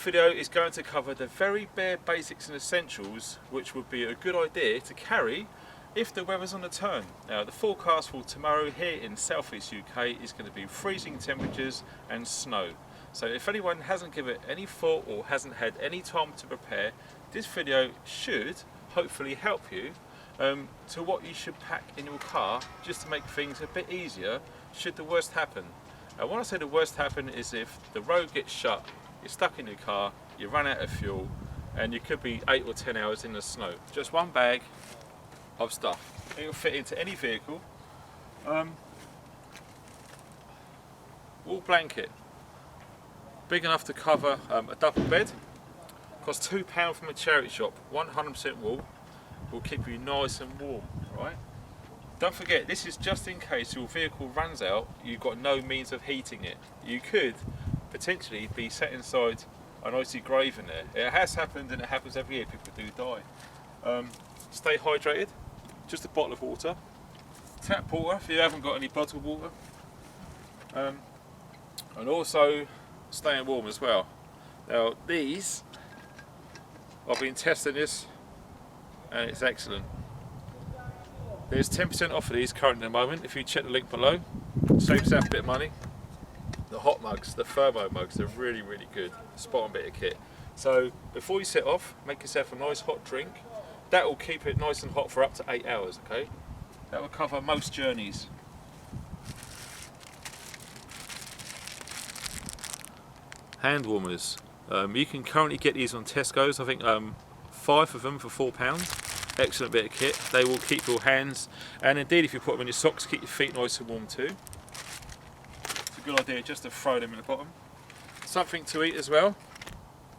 video is going to cover the very bare basics and essentials which would be a good idea to carry if the weather's on a turn. Now the forecast for tomorrow here in southeast UK is going to be freezing temperatures and snow. So if anyone hasn't given it any thought or hasn't had any time to prepare, this video should hopefully help you to what you should pack in your car just to make things a bit easier should the worst happen. And when I say the worst happen is if the road gets shut, you're stuck in your car, you run out of fuel, and you could be 8 or 10 hours in the snow. Just one bag of stuff. It'll fit into any vehicle. Wool blanket, big enough to cover a double bed. Costs £2 from a charity shop. 100% wool will keep you nice and warm. Right? Don't forget, this is just in case your vehicle runs out. You've got no means of heating it. You could potentially be sat inside an icy grave in there. It has happened and it happens every year. People do die. Stay hydrated. Just a bottle of water. Tap water if you haven't got any bottled water. And also staying warm as well. Now these, I've been testing this and it's excellent. There's 10% off of these currently at the moment. If you check the link below, save yourself a bit of money. The hot mugs, the thermo mugs, they're really, really good. Spot on bit of kit. So before you set off, make yourself a nice hot drink. That will keep it nice and hot for up to 8 hours, okay? That will cover most journeys. Hand warmers. You can currently get these on Tesco's. I think 5 of them for £4. Excellent bit of kit. They will keep your hands, and indeed if you put them in your socks, keep your feet nice and warm too. It's a good idea just to throw them in the bottom. Something to eat as well.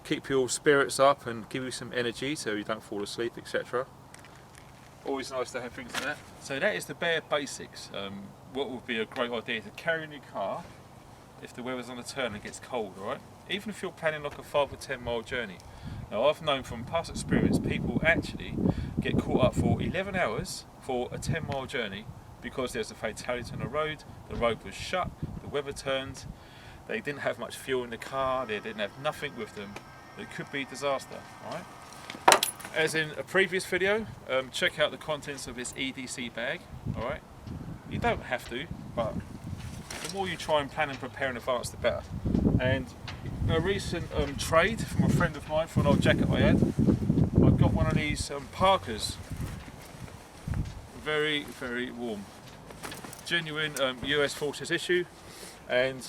Keep your spirits up and give you some energy so you don't fall asleep, etc. Always nice to have things like that. So that is the bare basics. What would be a great idea to carry in your car if the weather's on a turn and gets cold, right? Even if you're planning like a 5 or 10 mile journey. Now I've known from past experience people actually get caught up for 11 hours for a 10 mile journey because there's a fatality on the road was shut, the weather turned, they didn't have much fuel in the car, they didn't have nothing with them. It could be disaster, alright? As in a previous video, check out the contents of this EDC bag, alright? You don't have to, but the more you try and plan and prepare in advance, the better. And a recent trade from a friend of mine for an old jacket I had, I got one of these Parkers. Very, very warm. Genuine US Forces issue, and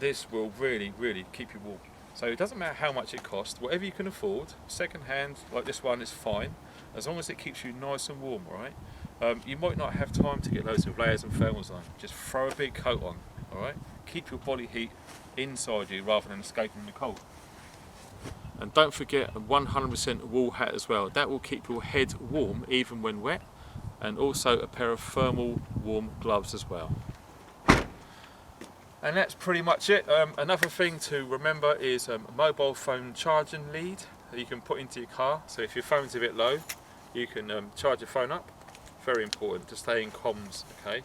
this will really, really keep you warm. So it doesn't matter how much it costs, whatever you can afford, second hand like this one is fine, as long as it keeps you nice and warm, right? You might not have time to get loads of layers and thermals on, just throw a big coat on, alright? Keep your body heat inside you rather than escaping the cold. And don't forget a 100% wool hat as well. That will keep your head warm even when wet, and also a pair of thermal warm gloves as well. And that's pretty much it. Another thing to remember is a mobile phone charging lead that you can put into your car. So if your phone's a bit low, you can charge your phone up. Very important to stay in comms, okay?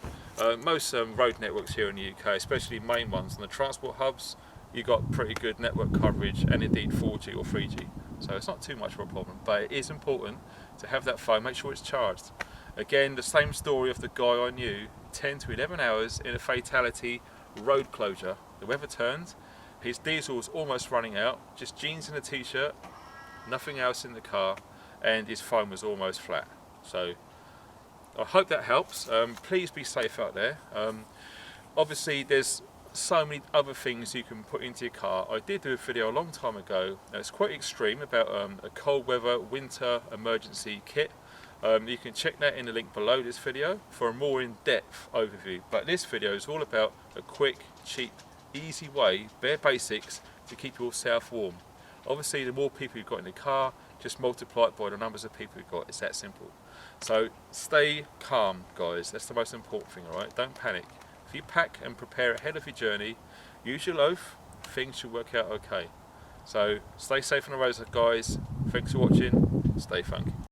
Most road networks here in the UK, especially main ones, and the transport hubs, you got pretty good network coverage and indeed 4G or 3G. So it's not too much of a problem, but it is important to have that phone, make sure it's charged. Again, the same story of the guy I knew, 10 to 11 hours in a fatality, road closure. The weather turned, his diesel was almost running out, just jeans and a t-shirt, nothing else in the car, and his phone was almost flat. So I hope that helps. Please be safe out there. Obviously there's so many other things you can put into your car. I did do a video a long time ago, it's quite extreme, about a cold weather winter emergency kit. You can check that in the link below this video for a more in-depth overview. But this video is all about a quick, cheap, easy way, bare basics, to keep yourself warm. Obviously the more people you've got in the car, just multiply it by the numbers of people you've got. It's that simple. So stay calm, guys. That's the most important thing, alright? Don't panic. If you pack and prepare ahead of your journey, use your loaf, things should work out okay. So stay safe on the roads, guys. Thanks for watching. Stay funky.